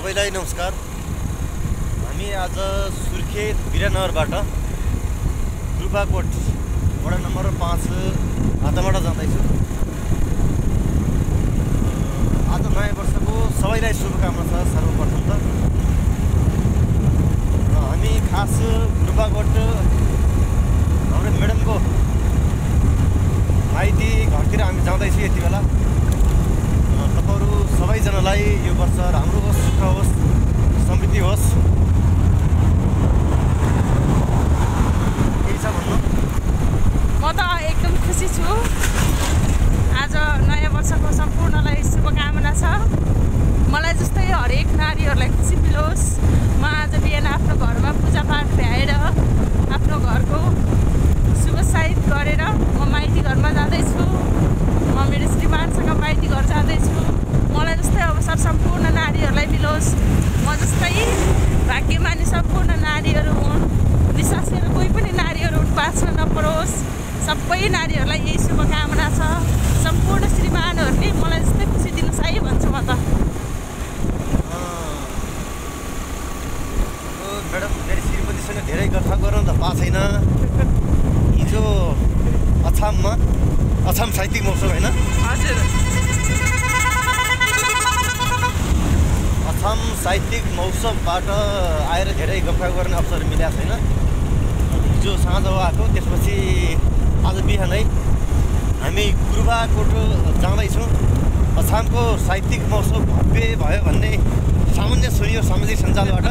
सबैलाई नमस्कार। हामी आज सुर्खेत विरानगरबाट रुपाकोट वडा नम्बर 5 हाताबाट जाँदैछु। आज नयाँ वर्षको सबैलाई शुभकामना छ। सर्वप्रथम त हामी खास रुपाकोट हाम्रो म्याडमको माइती घरतिर हामी जाँदैछु। यति बेला तपाईहरु सबैजनालाई यो वर्ष राम्रो होस्, सुख होस्, समृद्धि होस्। के छ भन्नु? म त एकदम खुसी छु। आज नयाँ वर्षको सम्पूर्णलाई शुभकामना छ। मलाई जस्तै हरेक नारीहरूलाई खुसी मिलोस्। म आज बिहान आफ्नो घरमा पूजापाठ भ्याएर आफ्नो घरको शुभ साइत गरेर म माइती घरमा जाँदैछु। म मेरो श्रीमानसँग माइती घर जाँदैछु। मलाई जस्तै अवसर सम्पूर्ण नारीहरूलाई मिलोस्। म जस्तै भाग्यमानी सम्पूर्ण नारीहरू हुन्। विश्वासेर कोही पनि नारीहरू बाँच्न नपरोस्। सबै नारीहरूलाई यही शुभकामना छ। सम्पूर्ण श्रीमानहरूले मलाई जस्तै खुसी दिनुहोस् है भन्छु म त। म्याडम मेरो श्रीमतीसँग धेरै कथा गर्न त पाएको छैन। हिजो अछाम साहित्यिक महोत्सव होइन? हजुर। अछाम साहित्यिक महोत्सवबाट आएर धेरै गफा गर्ने अवसर मिलेको छैन। हिजो साँझ आएको, त्यसपछि आज बिहानै हामी रुपाकोट जाँदैछौँ। अछामको साहित्यिक महोत्सव भव्य भयो भन्ने सामान्य सुनियो सामाजिक सञ्जालबाट।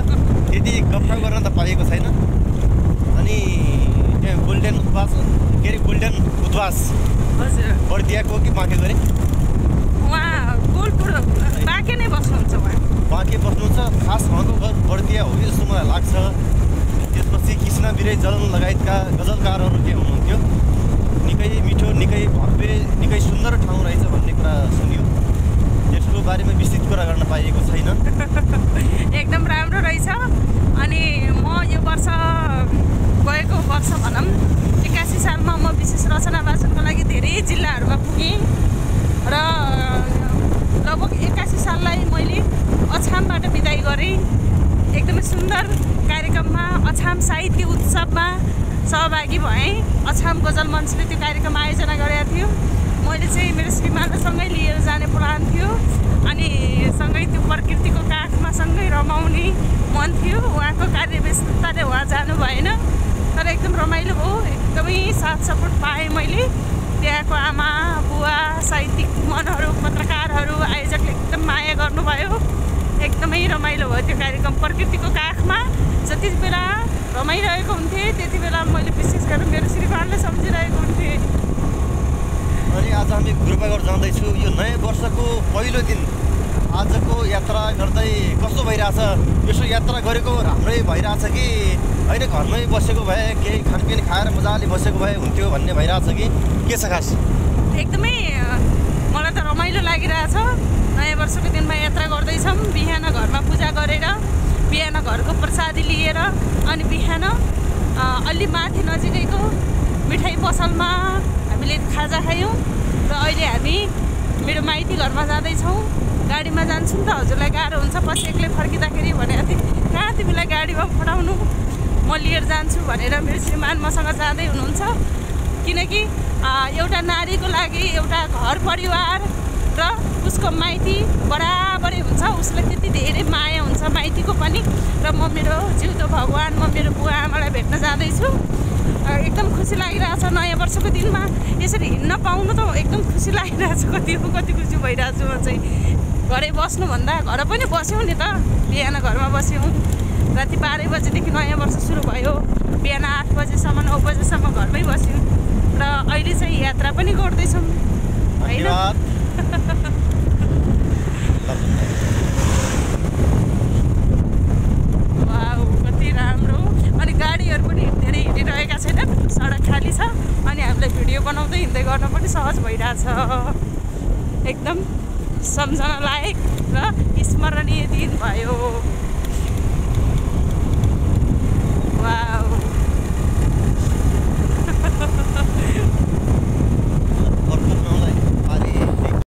त्यति गफा गर्न त पाएको छैन। अनि त्यहाँ गोल्डेन उद्वास हजुर बर्दियाको कि बाँके गरे उहाँ गोलपुर बाँके नै बस्नुहुन्छ। उहाँ बाँके बस्नुहुन्छ। खास उहाँको घर बर्दिया हो कि जस्तो मलाई लाग्छ। त्यसपछि कृष्ण विरय जलन लगायतका गजलकारहरू के हुनुहुन्थ्यो। निकै मिठो, निकै भव्य, निकै सुन्दर ठाउँ रहेछ भन्ने कुरा सुन्यो। त्यसको बारेमा विस्तृत कुरा गर्न पाइएको छैन। एकदम राम्रो रहेछ। अनि म यो वर्ष गएको वर्ष भनौँ 81 सालमा म विशेष रचना वाचनको लागि धेरै जिल्लाहरूमा पुगेँ र लगभग 81 साललाई मैले अछामबाट बिदाई गरेँ। एकदमै सुन्दर कार्यक्रममा अछाम साहित्य उत्सवमा सहभागी भएँ। अछाम गजल मञ्चले त्यो कार्यक्रम आयोजना गरेको थियो। मैले चाहिँ मेरो श्रीमानलाई सँगै लिएर जाने प्लान थियो। अनि सँगै त्यो प्रकृतिको काखमा सँगै रमाउने मन थियो। उहाँको कार्यव्यस्तताले उहाँ जानु भएन, तर एकदम रमाइलो भयो। एकदमै साथ सपोर्ट पाएँ मैले। त्यहाँको आमा बुवा, साहित्यिक मनहरू, पत्रकारहरू, आयोजकले एकदम माया गर्नुभयो। एकदमै रमाइलो भयो त्यो कार्यक्रम। प्रकृतिको काखमा जति बेला रमाइरहेको हुन्थेँ त्यति बेला मैले विशेष गरेर मेरो श्रीमानले सम्झिरहेको हुन्थेँ। अनि आज हामी रुपाकोट जाँदैछु। यो नयाँ वर्षको पहिलो दिन आजको यात्रा गर्दै कस्तो भइरहेछ? यसो यात्रा गरेको राम्रै भइरहेछ कि होइन घरमै बसेको भए केही खानपिन खाएर मजाले बसेको भए हुन्थ्यो भन्ने भइरहेछ कि के छ खास? एकदमै मलाई त रमाइलो लागिरहेछ। नयाँ वर्षको दिनमा यात्रा गर्दैछौँ। बिहान घरमा पूजा गरेर बिहान घरको प्रसादी लिएर अनि बिहान अलि माथि नजिकैको मिठाई पसलमा हामीले खाजा खायौँ र अहिले हामी मेरो माइती घरमा जाँदैछौँ। गाडीमा जान्छौँ त हजुरलाई गाह्रो हुन्छ पछि एक्लै फर्किँदाखेरि भनेको थिएँ। कहाँ तिमीलाई गाडीमा पठाउनु, म लिएर जान्छु भनेर मेरो श्रीमान मसँग जाँदै हुनुहुन्छ। किनकि एउटा नारीको लागि एउटा घर परिवार र उसको माइती बराबरै हुन्छ। उसलाई त्यति धेरै माया हुन्छ माइतीको पनि। र म मेरो जिउँदो भगवान्, म मेरो बुवा आमालाई भेट्न जाँदैछु। एकदम खुसी लागिरहेछ। नयाँ वर्षको दिनमा यसरी हिँड्न पाउनु त एकदम खुसी लागिरहेछ। कति खुसी भइरहेछु म चाहिँ। घरै बस्नुभन्दा घर पनि बस्यौँ नि त। बिहान घरमा बस्यौँ। राति 12 बजेदेखि नयाँ वर्ष सुरु भयो। बिहान 8 बजेसम्म 9 बजेसम्म घरमै बस्यौँ र अहिले चाहिँ यात्रा पनि गर्दैछौँ होइन? वाउ कति राम्रो। अनि गाडीहरू पनि धेरै हिँडिरहेका छैनन्। सडक खाली छ अनि हामीलाई भिडियो बनाउँदै हिँड्दै गर्न पनि सहज भइरहेछ। एकदम सम्झना लायक र स्मरणीय दिन भयो। वाउ